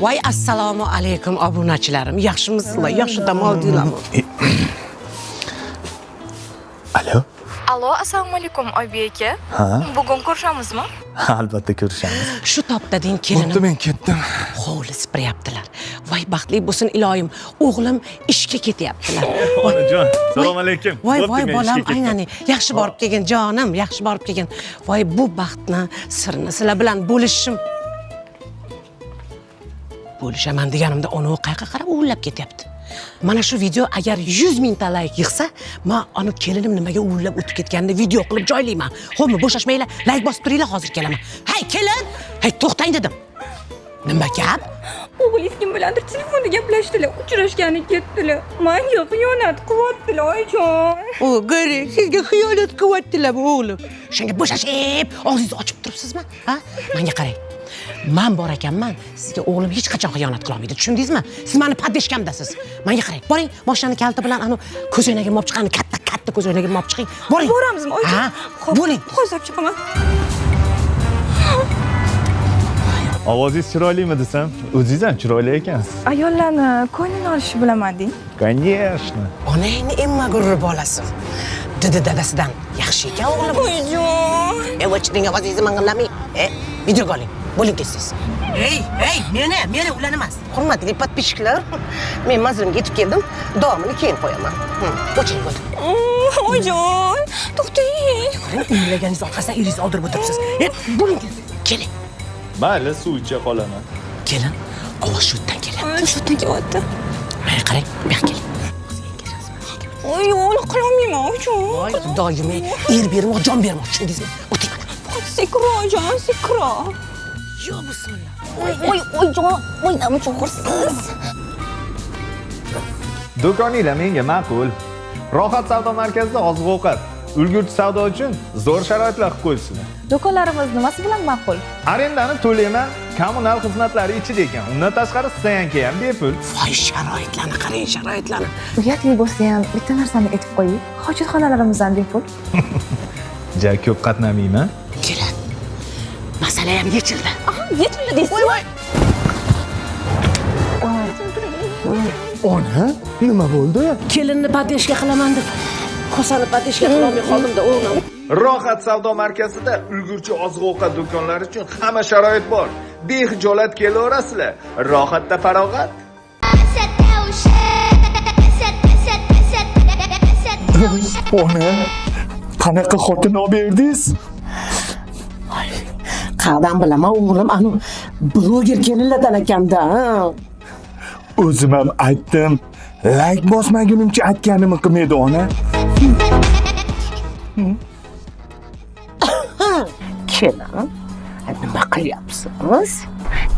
Voy assalomu alaykum obunachilarim. Yaxshimisizlar? Yaxshi dam oldinglarmi? Alo. Alo, assalomu alaykum Oybek aka. Ha? Bugun ko'rishamizmi? Albatta ko'rishamiz. Shu topda deng kelinim. Bo'pti, men ketdim. Hovli sipiryaptilar. Voy baxtli bo'lsin iloyim. O'g'lim ishga ketyaptilar. Onajon, salom alaykum. Voy bolam, aynan yaxshi borib kelgin jonim, yaxshi borib kelgin. Voy bu baxtni sirni sizlar bilan bo'lishaman deganimda ona qayerga qarab uvillab ketyapti. Mana shu video agar 100 mingta like yig'sa, men ana kelinim nimaga uvillab o'tib ketganini video qilib joylayman. Xo'pmi, bo'shashmanglar, like bosib turinglar, hozir kelaman. Hay, kelin. Hay, to'xtang dedim. Nima gap? O'g'lingiz kim bilandir telefonda gaplashdilar, uchrashgani ketdilar. Menga xiyonat qilyaptilar, oyijon. O, qarang, sizga xiyonat qilyaptilar o'g'lim. Shunga bo'shashib, og'zingizni ochib turibsizmi? Ha? Menga qarang. Men bor ekanman, sizga o'g'lim hech qachon xiyonat qila olmaydi, tushundingizmi? Siz meni padeshkamdasiz. Menga qarang, boring, mashinani kaliti bilan anu ko'zoynagimni olib chiqing, katta ko'zoynagimni olib chiqing. Boring. Boramizmi, oyijon? Ha, bo'ling. Hozir chiqaman. Ovozingiz chiroylimi desam, o'zingiz ham chiroyli ekansiz. Ayollarni ko'nglini olishni bilaman deng. Конечно. Onangni emma gurri bolasi. Didi dadasidan yaxshi ekan o'g'lim. Oyijon. Vochining ovozingizni mangillamang. Video oling. Bo'ling tez. Hey, meni ular emas. Hurmatli podpishchilar, men manzilimga yetib keldim. Davomini keyin qo'yaman. O'chiring o'tir. Oyijon, to'xtang. O'ylaganingiz orqasidan eringizni oldirib o'tiribsiz. Bo'ling tez. Keling. Mayli, suv icha qolaman. Kelin, ovoz shu yerdan kelyapti. Shu yerdan kelyapti. Mana qarang, bu yoqqa keling. Oy, uni qilolmayman, oyijon. Voy, doimiy bermoq, jon bermoq, tushundingizmi? O'ting. Sikro, jon, sikro. Yo, bismillah. Oyijon, o'ynam uchun xursiz. Do'koninglar menga ma'qul. Rohat savdo markazida oziq-ovqat, ulgurji savdo uchun zo'r sharoitlar qilib qo'yishsin. Do'konlarimiz nimasi bilan ma'qul? Arendani to'layman, kommunal xizmatlari ichida ekan. Undan tashqari stoyanka ham bepul. Voy, sharoitlarni qarang, sharoitlarni. Uyatli bo'lsa ham bitta narsani aytib qo'ying. Hojatxonalarimiz ham bepul. Ja ko'p qatnamayman. Kelin. Masala ham yechildi. Yetmadi deysiz. Voy. Ona, nima bo'ldi? Kelinni padeshka qilaman deb kosani padeshka qila olmay qoldim-da, o'g'lim. Rohat savdo markazida ulgurji oziq-ovqat do'konlari uchun hamma sharoit bor. Behijolat kelaverasizlar. Rohatda farog'at. Ona, qanaqa xotin olib berdingiz? Qayerdan bilaman o'g'lim, anu bloger kelinlardan ekan-da. O'zim ham aytdim. Like bosmagunimcha aytganimni qilmaydi ona. Kelin, nima qilyapsiz?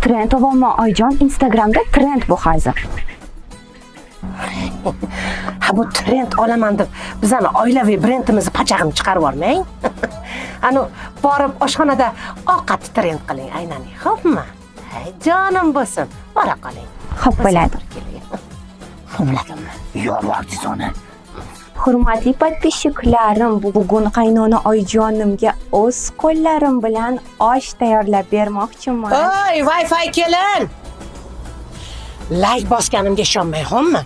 Trend ovoman oyijon, Instagramda trend bu hozir. Ha, bu trend olaman deb bizani oilaviy brendimizni pachag'ini chiqarib olmang. Anu borib oshxonada ovqat trend qiling, aynaning, xo'pmi? Hay, jonim bo'lsin, bora qoling. Xo'p bo'ladi. Bo'ladimi? Yorvarsiz ona. Hurmatli podpishchiklarim, bugun qaynona oyijonimga o'z qo'llarim bilan osh tayyorlab bermoqchiman. Oy, Wi-Fi kelin. Like bosganimga ishonmang, xo'pmi?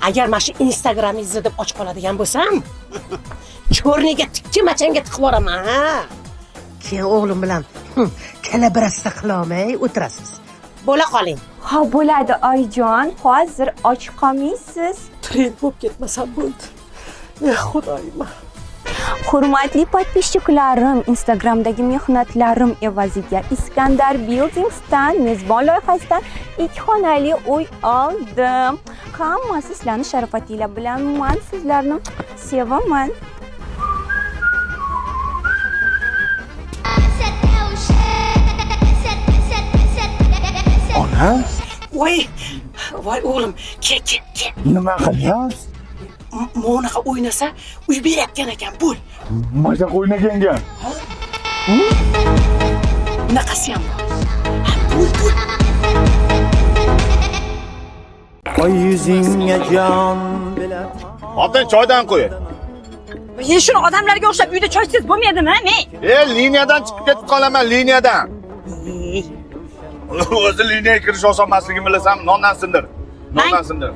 Agar mana shu Instagramingizni deb och qoladigan bo'lsam, cho'rniga tikka-machanga tiqib yuboraman, ha. Keyin o'g'lim bilan kalabrasda qila olmay o'tirasiz. Bo'la qoling. Ha, bo'ladi oyijon, hozir och qolmaysiz. Trend bo'lib ketmasam bo'ldi. Xudoyim. Hurmatli podpishchiklarim, Instagramdagi mehnatlarim evaziga Iskandar Buildings'dan mezbon loyihasidan 2 xonali uy oldim. Hammasi sizlarning sharofatinglar bilan, men sizlarni sevaman. Ona, Voy o'g'lim, kel. nima qilyapsiz? Mo'naqa o'ynasa, uy berayotgan ekan, bo'l. Mazza o'ynaganga. Naqasi ham bor. Bo'l. Oy yuzingga jon bilan. Xotin choydan qo'y. Shuni odamlarga o'xshab uyda choysiz bo'lmaydimi, men? Liniyadan chiqib ketib qolaman, liniyadan. O'zi liniyaga kirish oson emasligini bilasan, nondan sindir. Nondan sindir.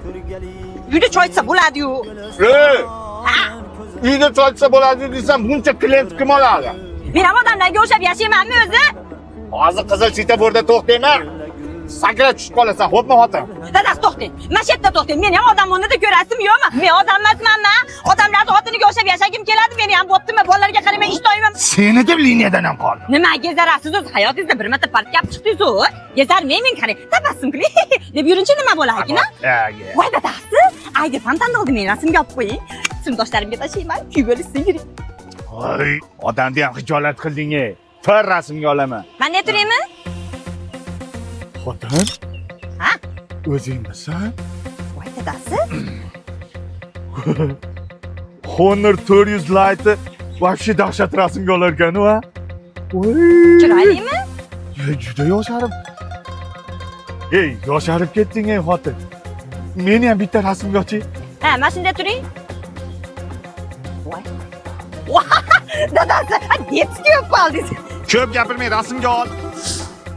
Uyda choy ichsa bo'ladi-yu. Ey! Uyda choy ichsa bo'ladi desam, buncha klient kim oladi? Men ham odamlarga o'xshab yashaymanmi o'zi? Hozir qizil svetoforda to'xtayman. Sakrab tushib qolasan, xo'pmi xotin? Dadasi to'xtang. Mana shu yerda to'xtang. Men ham odam o'rnida ko'rasizmi yo'qmi? Men odam emasmanmi? Odamlarning xotiniga o'xshab yashagim keladi. Meni ham bo'ptimi? Bolalarga qaramay ish doimim. Seni deb liniyadan ham qoldi. Nimaga zararsiz o'z hayotingizda bir marta parkka olib chiqdingiz-ku? Gezarmayman qarang. Tabassum qiling. Deb yurinchi nima bo'larkin-a? Voy dadasi, ayda fantanni oldi men rasmga olib qo'ying. Sinfdoshlarimga tashlayman. Kuybolishsin yuring. Voy, odamni ham xijolat qilding-ey. Tur rasmga olaman. Men ne turaymi? Xotin? Ha? O'zingmisan? Voy dadasi. Honor 400 Lite вообще dahshat rasmga olarkan-u, ha? Voy. Chiroylimi? Juda yosharib. Ey, yosharib ketding ey xotin. Meni ham bitta rasmga oching. Ha, mana shunday turing. Voy. Dadasi, depski yo'q qoldingiz. Ko'p gapirmay rasmga ol.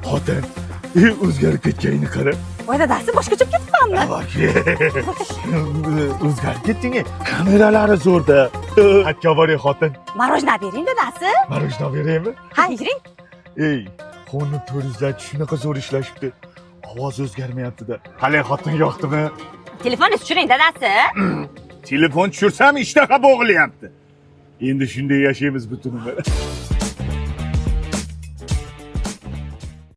Xotin, o'zgarib ketganingni qara. Voy dadasi, boshqacha ketibmanmi? O'zgarib ketding-ey. Kameralari zo'rda. Hakka boring xotin. Marojna bering dadasi. Marojna beraymi? Ha, yuring. Ey, Honor 400 Lite shunaqa zo'r ishlashibdi. Ovoz o'zgarmayapti-da. Qalay xotin yoqdimi? Telefonni tushiring dadasi. Telefon tushirsam ishtaha bo'g'ilyapti. Endi shunday yashaymiz butun umr.